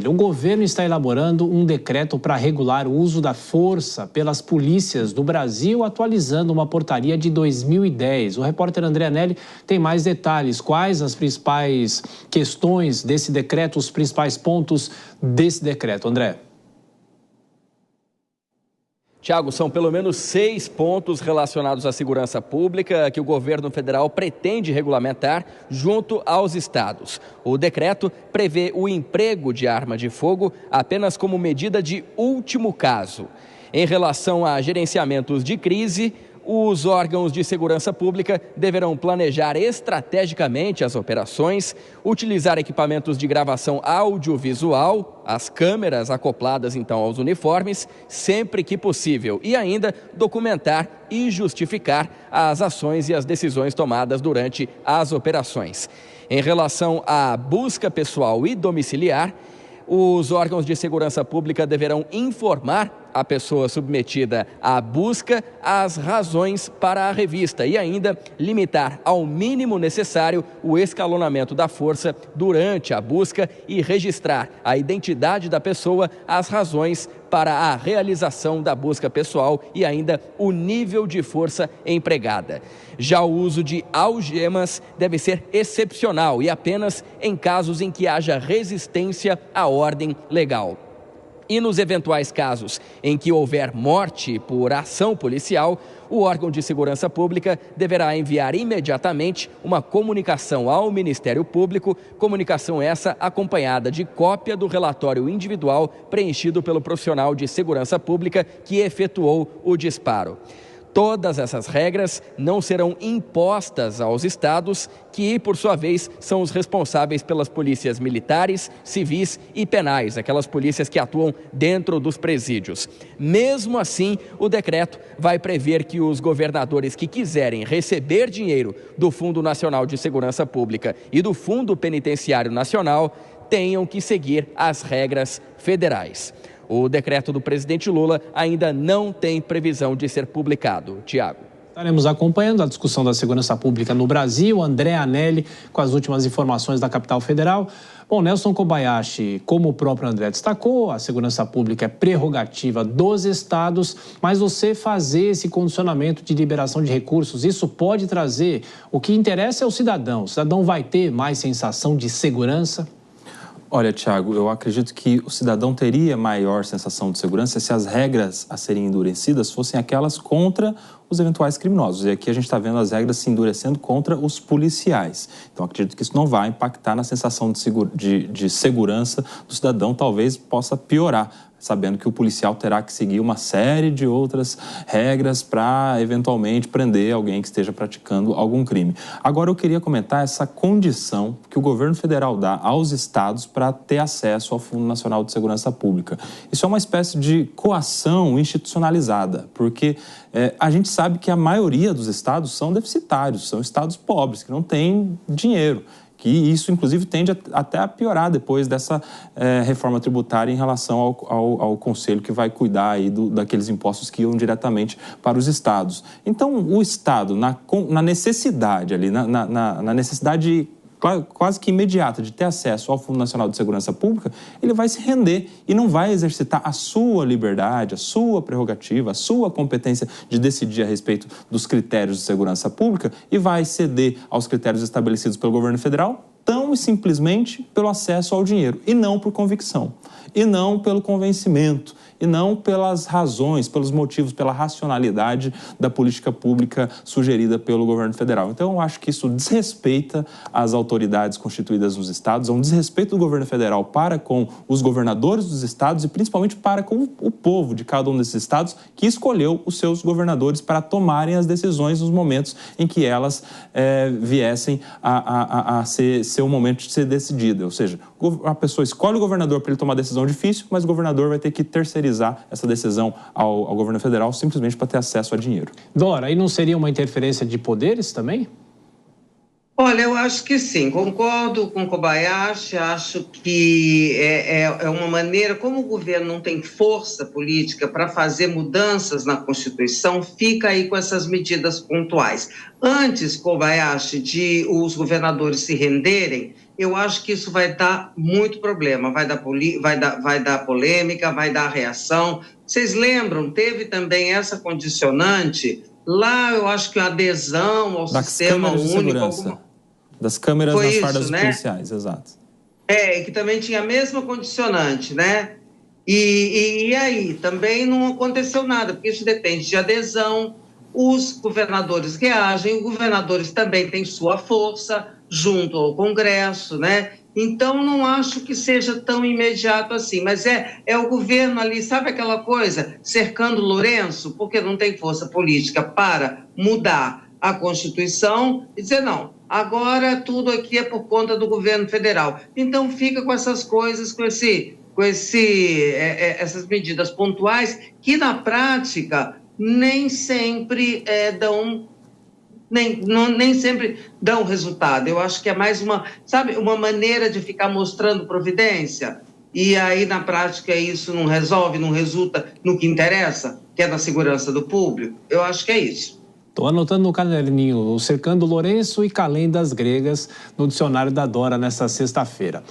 O governo está elaborando um decreto para regular o uso da força pelas polícias do Brasil, atualizando uma portaria de 2010. O repórter André Anelli tem mais detalhes. Quais as principais questões desse decreto, os principais pontos desse decreto, André? Tiago, são pelo menos 6 pontos relacionados à segurança pública que o governo federal pretende regulamentar junto aos estados. O decreto prevê o emprego de arma de fogo apenas como medida de último caso. Em relação a gerenciamentos de crise, os órgãos de segurança pública deverão planejar estrategicamente as operações, utilizar equipamentos de gravação audiovisual, as câmeras acopladas então aos uniformes, sempre que possível, e ainda documentar e justificar as ações e as decisões tomadas durante as operações. Em relação à busca pessoal e domiciliar, os órgãos de segurança pública deverão informar a pessoa submetida à busca as razões para a revista e ainda limitar ao mínimo necessário o escalonamento da força durante a busca e registrar a identidade da pessoa, as razões para a realização da busca pessoal e ainda o nível de força empregada. Já o uso de algemas deve ser excepcional e apenas em casos em que haja resistência à ordem legal. E nos eventuais casos em que houver morte por ação policial, o órgão de segurança pública deverá enviar imediatamente uma comunicação ao Ministério Público, comunicação essa acompanhada de cópia do relatório individual preenchido pelo profissional de segurança pública que efetuou o disparo. Todas essas regras não serão impostas aos estados, que, por sua vez, são os responsáveis pelas polícias militares, civis e penais, aquelas polícias que atuam dentro dos presídios. Mesmo assim, o decreto vai prever que os governadores que quiserem receber dinheiro do Fundo Nacional de Segurança Pública e do Fundo Penitenciário Nacional tenham que seguir as regras federais. O decreto do presidente Lula ainda não tem previsão de ser publicado. Tiago. Estaremos acompanhando a discussão da segurança pública no Brasil. André Anelli com as últimas informações da capital federal. Bom, Nelson Kobayashi, como o próprio André destacou, a segurança pública é prerrogativa dos estados, mas você fazer esse condicionamento de liberação de recursos, isso pode trazer, o que interessa é o cidadão vai ter mais sensação de segurança? Olha, Tiago, eu acredito que o cidadão teria maior sensação de segurança se as regras a serem endurecidas fossem aquelas contra os eventuais criminosos. E aqui a gente está vendo as regras se endurecendo contra os policiais. Então, acredito que isso não vai impactar na sensação de segurança do cidadão, talvez possa piorar, sabendo que o policial terá que seguir uma série de outras regras para, eventualmente, prender alguém que esteja praticando algum crime. Agora, eu queria comentar essa condição que o governo federal dá aos estados para ter acesso ao Fundo Nacional de Segurança Pública. Isso é uma espécie de coação institucionalizada, porque a gente sabe que a maioria dos estados são deficitários, são estados pobres, que não têm dinheiro. Que isso, inclusive, tende até a piorar depois dessa reforma tributária em relação ao conselho que vai cuidar aí daqueles impostos que iam diretamente para os estados. Então, o estado, na necessidade ali, na necessidade quase que imediata de ter acesso ao Fundo Nacional de Segurança Pública, ele vai se render e não vai exercitar a sua liberdade, a sua prerrogativa, a sua competência de decidir a respeito dos critérios de segurança pública e vai ceder aos critérios estabelecidos pelo governo federal tão e simplesmente pelo acesso ao dinheiro, e não por convicção, e não pelo convencimento, e não pelas razões, pelos motivos, pela racionalidade da política pública sugerida pelo governo federal. Então, eu acho que isso desrespeita as autoridades constituídas nos estados, é um desrespeito do governo federal para com os governadores dos estados e principalmente para com o povo de cada um desses estados que escolheu os seus governadores para tomarem as decisões nos momentos em que elas viessem a ser o momento de ser decidida. Ou seja, a pessoa escolhe o governador para ele tomar decisão difícil, mas o governador vai ter que terceirizar essa decisão ao governo federal simplesmente para ter acesso a dinheiro. Dora, aí não seria uma interferência de poderes também? Olha, eu acho que sim, concordo com o Kobayashi, acho que é uma maneira, como o governo não tem força política para fazer mudanças na Constituição, fica aí com essas medidas pontuais. Antes, Kobayashi, de os governadores se renderem, eu acho que isso vai dar muito problema, vai dar polêmica, vai dar reação. Vocês lembram, teve também essa condicionante, lá eu acho que a adesão ao sistema único... Das câmeras Foi nas isso, fardas né? policiais, exato. Que também tinha a mesma condicionante, né? E aí, também não aconteceu nada, porque isso depende de adesão, os governadores reagem, os governadores também têm sua força junto ao Congresso, né? Então, não acho que seja tão imediato assim, mas é o governo ali, sabe aquela coisa, cercando Lourenço, porque não tem força política para mudar a Constituição e dizer, não, agora tudo aqui é por conta do governo federal. Então, fica com essas coisas, essas medidas pontuais que, na prática, nem sempre nem sempre dão resultado. Eu acho que é mais uma maneira de ficar mostrando providência, e aí, na prática, isso não resolve, não resulta no que interessa, que é na segurança do público. Eu acho que é isso. Estou anotando no caderninho o Cercando Lourenço e Calendas Gregas no dicionário da Dora nesta sexta-feira.